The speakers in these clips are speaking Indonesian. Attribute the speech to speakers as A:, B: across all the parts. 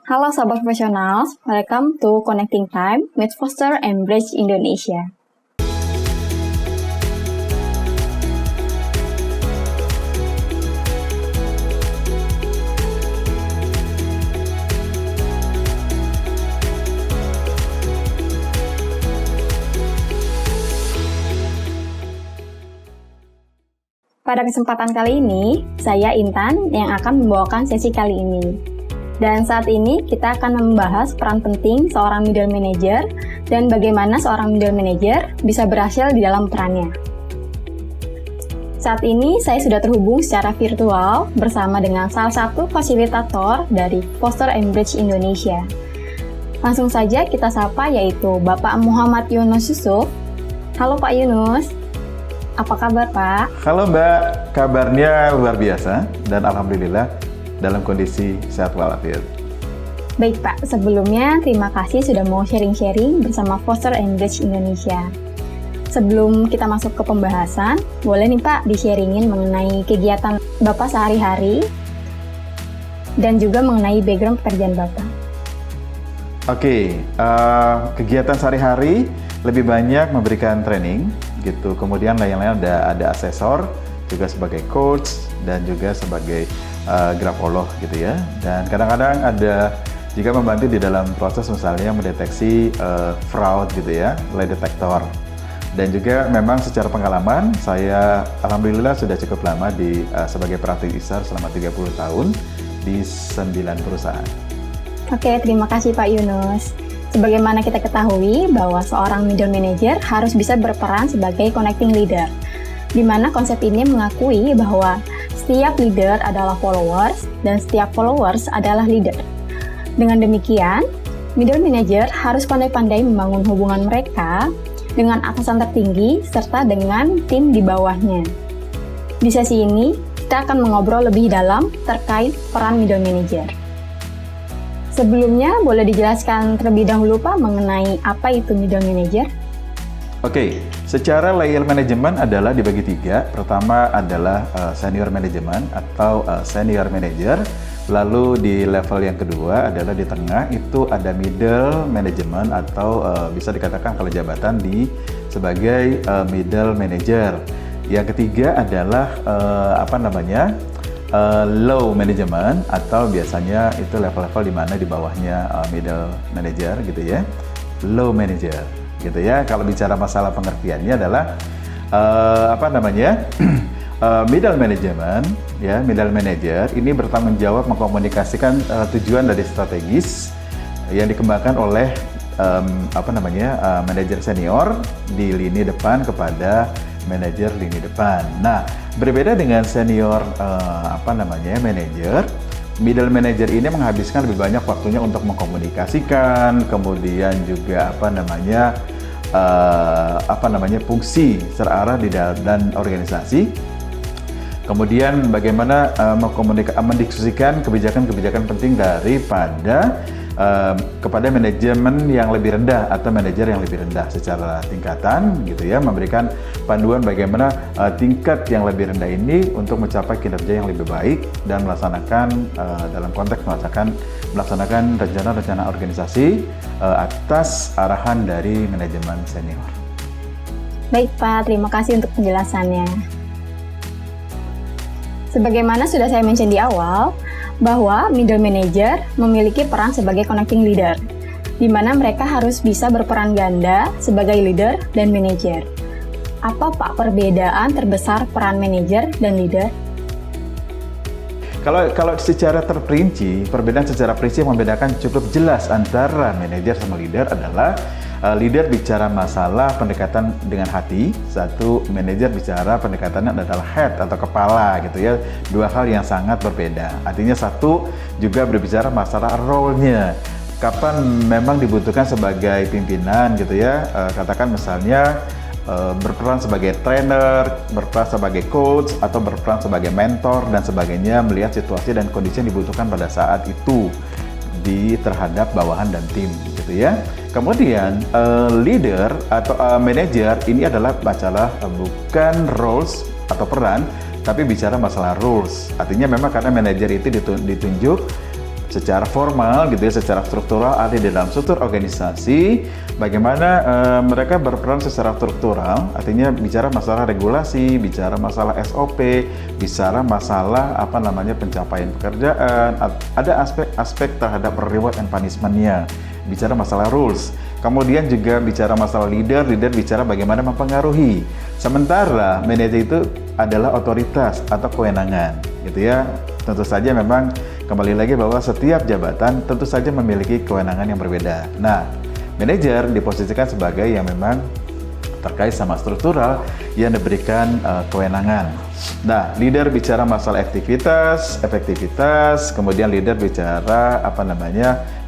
A: Halo Sobat Profesional, welcome to Connecting Time with Foster and Bridge Indonesia. Pada kesempatan kali ini, saya Intan yang akan membawakan sesi kali ini. Dan saat ini kita akan membahas peran penting seorang middle manager dan bagaimana seorang middle manager bisa berhasil di dalam perannya. Saat ini saya sudah terhubung secara virtual bersama dengan salah satu fasilitator dari Foster and Bridge Indonesia. Langsung saja kita sapa, yaitu Bapak Muhammad Yunus Yusuf. Halo Pak Yunus. Apa kabar, Pak?
B: Halo Mbak, kabarnya luar biasa dan Alhamdulillah dalam kondisi sehat walafiat.
A: Baik Pak, sebelumnya terima kasih sudah mau sharing-sharing bersama Foster and Bridge Indonesia. Sebelum kita masuk ke pembahasan, boleh nih Pak di-sharingin mengenai kegiatan Bapak sehari-hari dan juga mengenai background pekerjaan Bapak.
B: Oke, kegiatan sehari-hari lebih banyak memberikan training gitu, kemudian lain-lain ada asesor juga sebagai coach dan juga sebagai grafolog gitu ya, dan kadang-kadang ada juga membantu di dalam proses misalnya mendeteksi fraud gitu ya, lie detector. Dan juga memang secara pengalaman saya alhamdulillah sudah cukup lama sebagai praktik ISAR selama 30 tahun di 9 perusahaan.
A: Oke, terima kasih Pak Yunus. Sebagaimana kita ketahui bahwa seorang middle manager harus bisa berperan sebagai connecting leader, di mana konsep ini mengakui bahwa setiap leader adalah followers dan setiap followers adalah leader. Dengan demikian, middle manager harus pandai-pandai membangun hubungan mereka dengan atasan tertinggi serta dengan tim di bawahnya. Di sesi ini, kita akan mengobrol lebih dalam terkait peran middle manager. Sebelumnya, boleh dijelaskan terlebih dahulu Pak mengenai apa itu middle manager?
B: Oke, secara layer manajemen adalah dibagi 3. Pertama adalah senior management atau senior manager. Lalu di level yang kedua adalah di tengah, itu ada middle management atau bisa dikatakan kalau jabatan sebagai middle manager. Yang ketiga adalah low management atau biasanya itu level-level di mana di bawahnya middle manager gitu ya, low manager gitu ya. Kalau bicara masalah pengertiannya adalah middle management ya, middle manager ini bertanggung jawab mengkomunikasikan tujuan dari strategis yang dikembangkan oleh manajer senior di lini depan kepada manajer lini depan. Nah, berbeda dengan senior manajer, middle manager ini menghabiskan lebih banyak waktunya untuk mengkomunikasikan, kemudian juga fungsi serarah di dalam organisasi. Kemudian bagaimana mendiskusikan kebijakan-kebijakan penting kepada manajemen yang lebih rendah atau manajer yang lebih rendah secara tingkatan gitu ya, memberikan panduan bagaimana tingkat yang lebih rendah ini untuk mencapai kinerja yang lebih baik dan melaksanakan dalam konteks melaksanakan rencana-rencana organisasi atas arahan dari manajemen senior.
A: Baik Pak, terima kasih untuk penjelasannya. Sebagaimana sudah saya mention di awal, bahwa middle manager memiliki peran sebagai connecting leader, di mana mereka harus bisa berperan ganda sebagai leader dan manager. Apa Pak perbedaan terbesar peran manager dan leader?
B: Kalau secara terperinci, perbedaan secara prinsip membedakan cukup jelas antara manajer sama leader adalah leader bicara masalah pendekatan dengan hati, satu manajer bicara pendekatannya adalah head atau kepala gitu ya, dua hal yang sangat berbeda. Artinya satu juga berbicara masalah role-nya, kapan memang dibutuhkan sebagai pimpinan gitu ya, katakan misalnya berperan sebagai trainer, berperan sebagai coach, atau berperan sebagai mentor dan sebagainya, melihat situasi dan kondisi yang dibutuhkan pada saat itu terhadap bawahan dan tim gitu ya. Kemudian leader atau manager ini adalah masalah bukan roles atau peran, tapi bicara masalah rules. Artinya memang karena manajer itu ditunjuk secara formal gitu ya, secara struktural ada di dalam struktur organisasi, bagaimana mereka berperan secara struktural, artinya bicara masalah regulasi, bicara masalah SOP, bicara masalah pencapaian pekerjaan, ada aspek terhadap reward and punishment-nya, bicara masalah rules. Kemudian juga bicara masalah leader bicara bagaimana mempengaruhi. Sementara manajer itu adalah otoritas atau kewenangan, gitu ya. Tentu saja memang kembali lagi bahwa setiap jabatan tentu saja memiliki kewenangan yang berbeda. Nah, manajer diposisikan sebagai yang memang terkait sama struktural yang diberikan kewenangan. Nah, leader bicara masalah efektivitas, kemudian leader bicara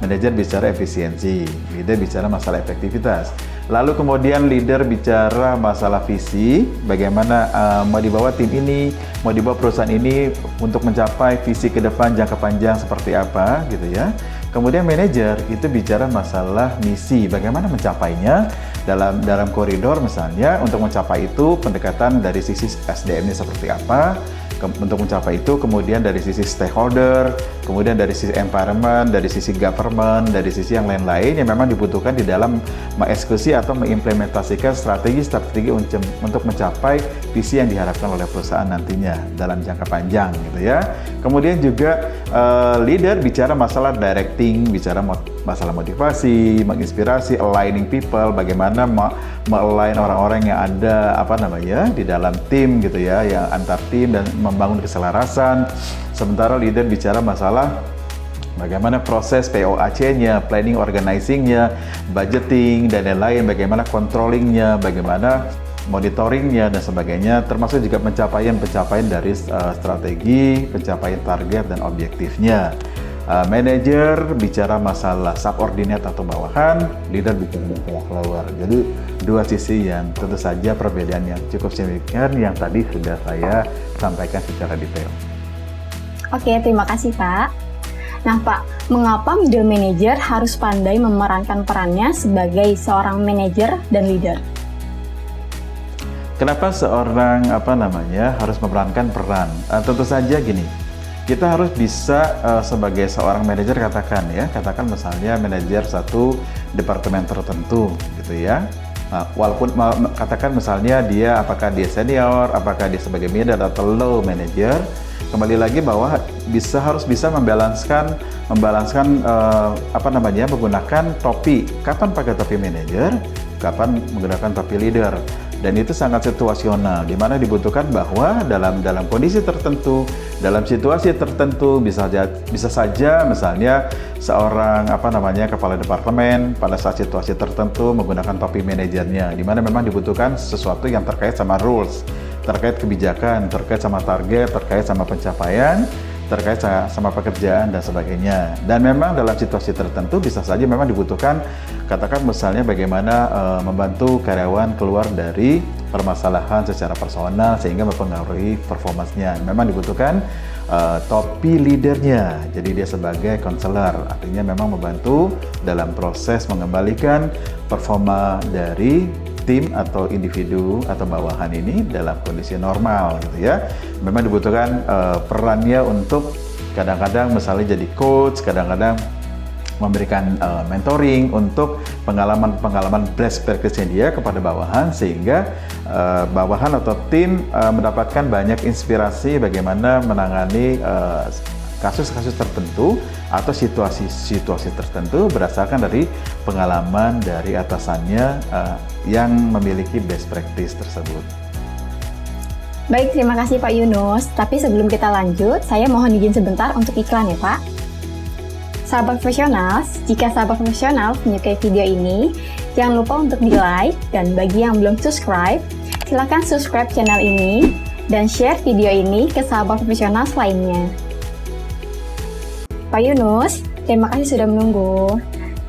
B: manajer bicara efisiensi, leader bicara masalah efektivitas. Lalu kemudian leader bicara masalah visi, bagaimana mau dibawa tim ini, mau dibawa perusahaan ini untuk mencapai visi ke depan jangka panjang seperti apa gitu ya. Kemudian manajer itu bicara masalah misi, bagaimana mencapainya dalam koridor misalnya. Untuk mencapai itu pendekatan dari sisi SDM-nya seperti apa, untuk mencapai itu kemudian dari sisi stakeholder, kemudian dari sisi environment, dari sisi government, dari sisi yang lain-lain yang memang dibutuhkan di dalam mengeksekusi atau mengimplementasikan strategi untuk mencapai visi yang diharapkan oleh perusahaan nantinya dalam jangka panjang gitu ya. Kemudian juga leader bicara masalah directing, bicara masalah motivasi, menginspirasi, aligning people, bagaimana me-align orang-orang yang ada di dalam tim gitu ya, yang antar tim dan membangun keselarasan. Sementara leader bicara masalah bagaimana proses POAC-nya, planning organizing-nya, budgeting dan lain-lain, bagaimana controlling-nya, bagaimana monitoring-nya dan sebagainya, termasuk juga pencapaian dari strategi, pencapaian target dan objektifnya. Manajer bicara masalah subordinate atau bawahan, leader bicara masalah follower. Jadi dua sisi yang tentu saja perbedaan yang cukup signifikan yang tadi sudah saya sampaikan secara detail.
A: Oke, terima kasih Pak. Nah Pak, mengapa middle manager harus pandai memerankan perannya sebagai seorang manajer dan leader?
B: Kenapa seorang harus memerankan peran? Tentu saja gini, kita harus bisa sebagai seorang manajer katakan misalnya manajer satu departemen tertentu gitu ya. Walaupun katakan misalnya apakah dia senior, apakah dia sebagai middle atau low manager, kembali lagi bahwa harus bisa membalanskan menggunakan topi. Kapan pakai topi manager, kapan menggunakan topi leader. Dan itu sangat situasional, di mana dibutuhkan bahwa dalam kondisi tertentu, dalam situasi tertentu bisa saja misalnya seorang kepala departemen pada saat situasi tertentu menggunakan topi manajernya, di mana memang dibutuhkan sesuatu yang terkait sama rules, terkait kebijakan, terkait sama target, terkait sama pencapaian, terkait sama pekerjaan dan sebagainya. Dan memang dalam situasi tertentu bisa saja memang dibutuhkan, katakan misalnya bagaimana membantu karyawan keluar dari permasalahan secara personal sehingga mempengaruhi performance-nya. Memang dibutuhkan topi leadernya, jadi dia sebagai konselor, artinya memang membantu dalam proses mengembalikan performa dari tim atau individu atau bawahan ini dalam kondisi normal gitu ya. Memang dibutuhkan perannya untuk kadang-kadang misalnya jadi coach, kadang-kadang memberikan mentoring untuk pengalaman best practice-nya dia kepada bawahan, sehingga bawahan atau tim mendapatkan banyak inspirasi bagaimana menangani kasus-kasus tertentu atau situasi tertentu berdasarkan dari pengalaman dari atasannya yang memiliki best practice tersebut.
A: Baik, terima kasih Pak Yunus. Tapi sebelum kita lanjut, saya mohon izin sebentar untuk iklan ya Pak. Sahabat profesional, jika sahabat profesional menyukai video ini, jangan lupa untuk di-like, dan bagi yang belum subscribe, silakan subscribe channel ini dan share video ini ke sahabat profesional lainnya. Pak Yunus, terima kasih sudah menunggu.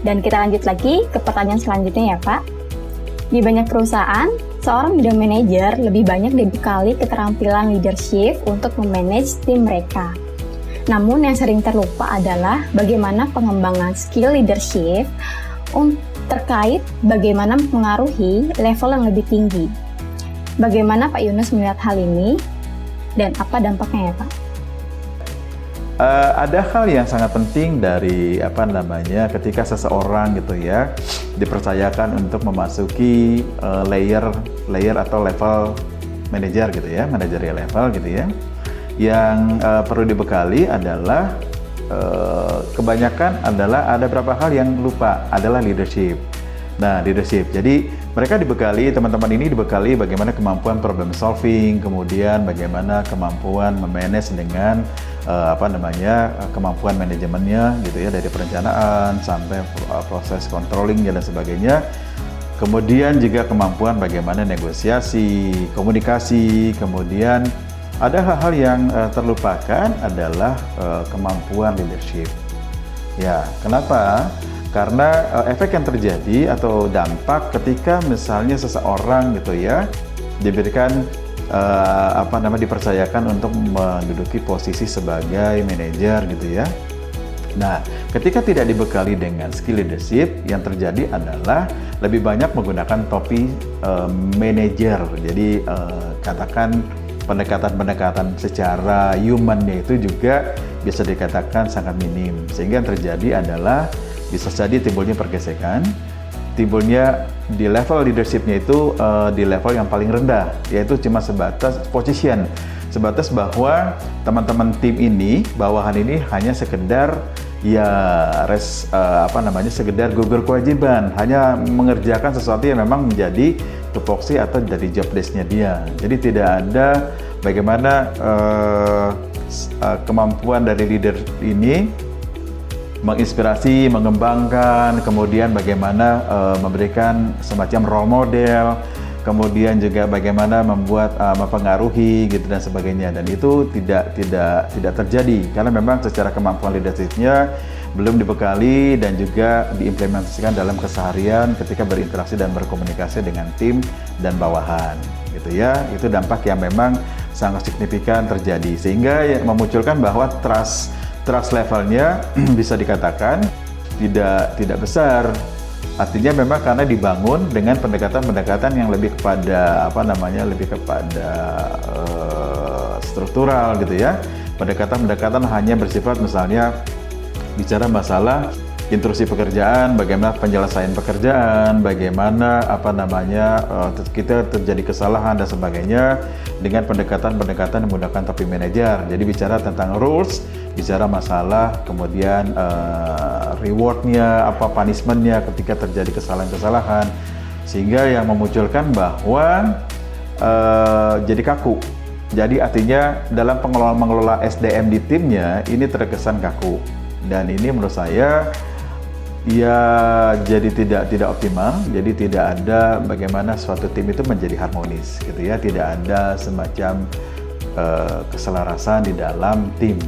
A: Dan kita lanjut lagi ke pertanyaan selanjutnya ya Pak. Di banyak perusahaan, seorang middle manager lebih banyak dibekali keterampilan leadership untuk memanage tim mereka. Namun yang sering terlupa adalah bagaimana pengembangan skill leadership terkait bagaimana mempengaruhi level yang lebih tinggi. Bagaimana Pak Yunus melihat hal ini dan apa dampaknya ya Pak?
B: Ada hal yang sangat penting dari ketika seseorang gitu ya dipercayakan untuk memasuki layer atau level manajer gitu ya, managerial level gitu ya. Yang perlu dibekali adalah kebanyakan adalah ada beberapa hal yang lupa, adalah leadership. Nah, leadership. Jadi mereka dibekali, teman-teman ini dibekali bagaimana kemampuan problem solving, kemudian bagaimana kemampuan memanage dengan kemampuan manajemennya gitu ya, dari perencanaan sampai proses controllingnya dan sebagainya. Kemudian juga kemampuan bagaimana negosiasi, komunikasi, kemudian ada hal-hal yang terlupakan adalah kemampuan leadership. Ya, kenapa? Karena efek yang terjadi atau dampak ketika misalnya seseorang gitu ya diberikan dipercayakan untuk menduduki posisi sebagai manajer gitu ya. Nah, ketika tidak dibekali dengan skill leadership, yang terjadi adalah lebih banyak menggunakan topi manajer. Jadi katakan pendekatan secara humannya itu juga bisa dikatakan sangat minim, sehingga yang terjadi adalah bisa jadi timbulnya pergesekan, timbulnya di level leadershipnya itu di level yang paling rendah, yaitu cuma sebatas position, sebatas bahwa teman-teman tim ini, bawahan ini hanya sekedar sekedar gugur kewajiban, hanya mengerjakan sesuatu yang memang menjadi tupoksi atau dari job desk-nya dia. Jadi tidak ada bagaimana kemampuan dari leader ini menginspirasi, mengembangkan, kemudian bagaimana memberikan semacam role model, kemudian juga bagaimana membuat mempengaruhi gitu dan sebagainya, dan itu tidak terjadi karena memang secara kemampuan leadership-nya belum dibekali dan juga diimplementasikan dalam keseharian ketika berinteraksi dan berkomunikasi dengan tim dan bawahan gitu ya. Itu dampak yang memang sangat signifikan terjadi, sehingga memunculkan bahwa trust levelnya bisa dikatakan tidak besar. Artinya memang karena dibangun dengan pendekatan-pendekatan yang lebih kepada struktural gitu ya. Pendekatan-pendekatan hanya bersifat misalnya bicara masalah intrusi pekerjaan, bagaimana penyelesaian pekerjaan, bagaimana kita terjadi kesalahan dan sebagainya dengan pendekatan-pendekatan menggunakan topi manajer. Jadi bicara tentang rules, bicara masalah, kemudian rewardnya, punishmentnya ketika terjadi kesalahan-kesalahan, sehingga yang memunculkan bahwa jadi kaku. Jadi artinya dalam mengelola SDM di timnya ini terkesan kaku, dan ini menurut saya ya jadi tidak optimal. Jadi tidak ada bagaimana suatu tim itu menjadi harmonis gitu ya, tidak ada semacam keselarasan di dalam tim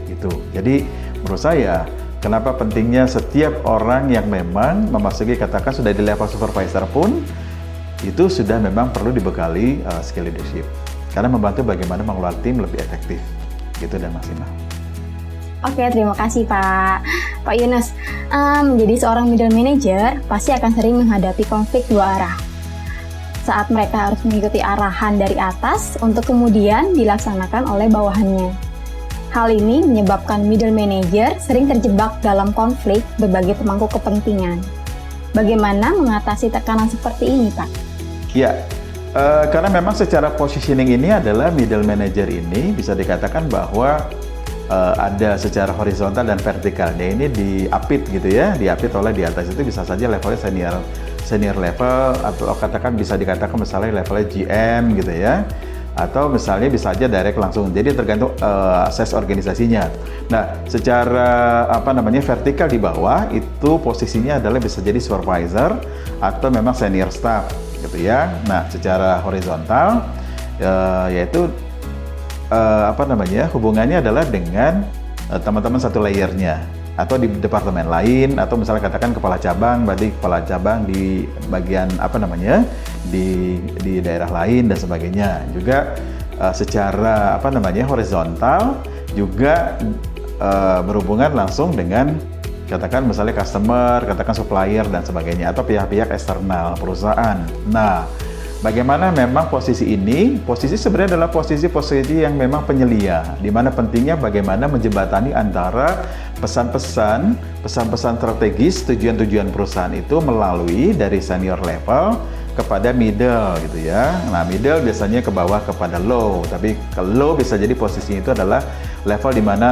B: gitu. Jadi menurut saya kenapa pentingnya setiap orang yang memang memasuki, katakan sudah di level supervisor pun itu sudah memang perlu dibekali skill leadership, karena membantu bagaimana mengelola tim lebih efektif gitu dan maksimal.
A: Oke, terima kasih Pak Yunus. Menjadi seorang middle manager pasti akan sering menghadapi konflik dua arah. Saat mereka harus mengikuti arahan dari atas untuk kemudian dilaksanakan oleh bawahannya. Hal ini menyebabkan middle manager sering terjebak dalam konflik berbagai pemangku kepentingan. Bagaimana mengatasi tekanan seperti ini, Pak?
B: Ya, karena memang secara positioning ini adalah middle manager ini bisa dikatakan bahwa ada secara horizontal dan vertikalnya ini diapit gitu ya, diapit oleh di atas itu bisa saja levelnya senior level, atau katakan bisa dikatakan misalnya levelnya GM gitu ya, atau misalnya bisa aja direct langsung. Jadi tergantung akses organisasinya. Nah, secara vertikal di bawah itu posisinya adalah bisa jadi supervisor atau memang senior staff gitu ya. Nah, secara horizontal yaitu hubungannya adalah dengan teman-teman satu layernya atau di departemen lain, atau misalnya katakan kepala cabang, berarti kepala cabang di bagian di daerah lain dan sebagainya. Juga secara horizontal juga berhubungan langsung dengan katakan misalnya customer, katakan supplier dan sebagainya, atau pihak-pihak eksternal perusahaan. Nah, bagaimana memang posisi ini, posisi sebenarnya adalah posisi-posisi yang memang penyelia, di mana pentingnya bagaimana menjembatani antara pesan-pesan strategis tujuan-tujuan perusahaan itu melalui dari senior level kepada middle gitu ya. Nah, middle biasanya ke bawah kepada low, tapi kalau low bisa jadi posisinya itu adalah level di mana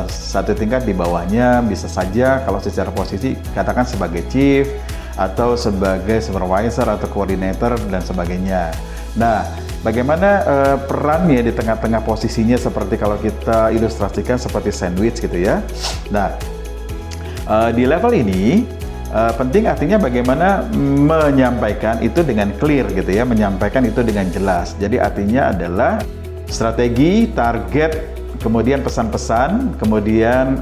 B: satu tingkat di bawahnya bisa saja kalau secara posisi katakan sebagai chief atau sebagai supervisor atau coordinator dan sebagainya. Nah, bagaimana perannya di tengah-tengah posisinya seperti kalau kita ilustrasikan seperti sandwich gitu ya. Nah, di level ini penting artinya bagaimana menyampaikan itu dengan clear gitu ya, menyampaikan itu dengan jelas. Jadi artinya adalah strategi, target, kemudian pesan-pesan, kemudian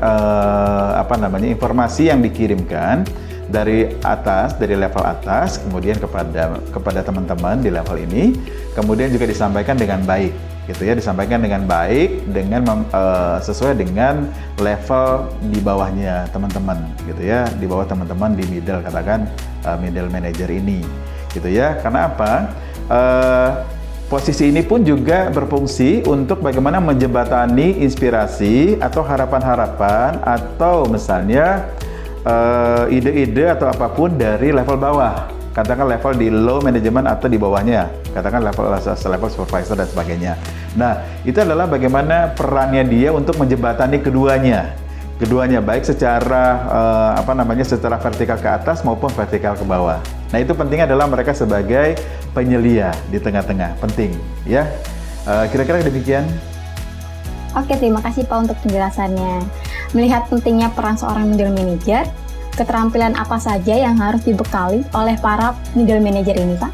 B: informasi yang dikirimkan dari atas, dari level atas, kemudian kepada teman-teman di level ini, kemudian juga disampaikan dengan baik, gitu ya, disampaikan dengan baik, dengan sesuai dengan level di bawahnya teman-teman, gitu ya, di bawah teman-teman di middle, katakan middle manager ini, gitu ya. Karena apa? Posisi ini pun juga berfungsi untuk bagaimana menjembatani inspirasi atau harapan-harapan atau misalnya ide-ide atau apapun dari level bawah, katakan level di low management atau di bawahnya, katakan level supervisor dan sebagainya. Nah, itu adalah bagaimana perannya dia untuk menjembatani keduanya baik secara secara vertikal ke atas maupun vertikal ke bawah. Nah, itu pentingnya adalah mereka sebagai penyelia di tengah-tengah, penting ya. Kira-kira demikian.
A: Oke, terima kasih Pak untuk penjelasannya. Melihat pentingnya peran seorang middle manager, keterampilan apa saja yang harus dibekali oleh para middle manager ini, Pak?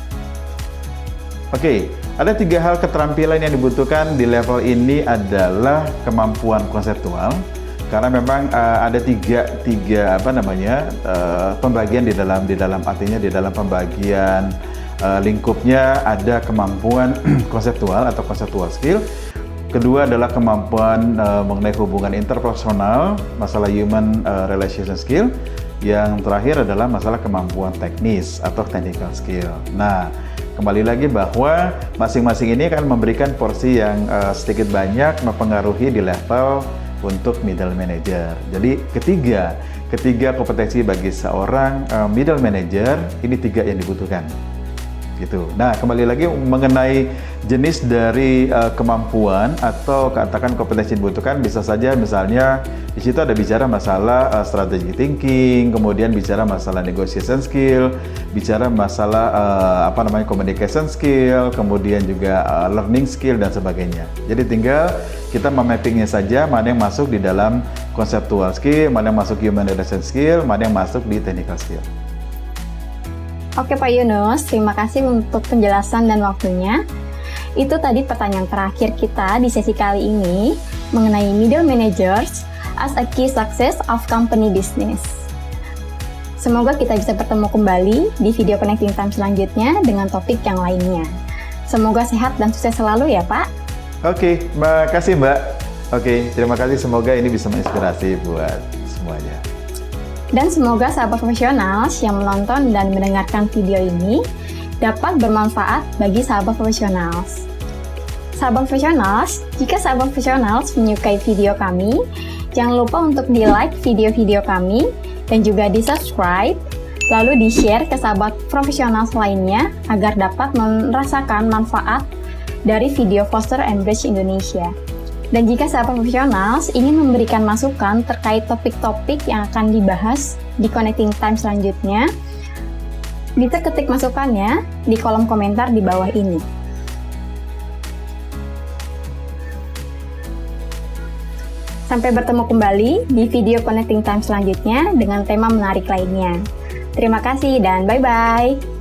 B: Oke, ada 3 hal keterampilan yang dibutuhkan di level ini adalah kemampuan konseptual, karena memang ada tiga pembagian di dalam artinya di dalam pembagian lingkupnya ada kemampuan konseptual atau conceptual skill. Kedua adalah kemampuan mengenai hubungan interpersonal, masalah human relation skill. Yang terakhir adalah masalah kemampuan teknis atau technical skill. Nah, kembali lagi bahwa masing-masing ini akan memberikan porsi yang sedikit banyak mempengaruhi di level untuk middle manager. Jadi ketiga kompetensi bagi seorang middle manager, ini 3 yang dibutuhkan. Gitu. Nah, kembali lagi mengenai jenis dari kemampuan atau katakan kompetensi yang dibutuhkan, bisa saja misalnya di situ ada bicara masalah strategic thinking, kemudian bicara masalah negotiation skill, bicara masalah communication skill, kemudian juga learning skill dan sebagainya. Jadi tinggal kita memappingnya saja mana yang masuk di dalam conceptual skill, mana yang masuk human relation skill, mana yang masuk di technical skill.
A: Oke Pak Yunus, terima kasih untuk penjelasan dan waktunya. Itu tadi pertanyaan terakhir kita di sesi kali ini mengenai middle managers as a key success of company business. Semoga kita bisa bertemu kembali di video Connecting Time selanjutnya dengan topik yang lainnya. Semoga sehat dan sukses selalu ya Pak.
B: Oke, makasih Mbak. Oke, terima kasih. Semoga ini bisa menginspirasi buat semuanya.
A: Dan semoga sahabat profesional yang menonton dan mendengarkan video ini dapat bermanfaat bagi sahabat profesional. Sahabat profesional, jika sahabat profesional menyukai video kami, jangan lupa untuk di-like video-video kami dan juga di-subscribe, lalu di-share ke sahabat profesional lainnya agar dapat merasakan manfaat dari video Foster & Bridge Indonesia. Dan jika sahabat profesional ingin memberikan masukan terkait topik-topik yang akan dibahas di Connecting Time selanjutnya, bisa ketik masukannya di kolom komentar di bawah ini. Sampai bertemu kembali di video Connecting Time selanjutnya dengan tema menarik lainnya. Terima kasih dan bye-bye!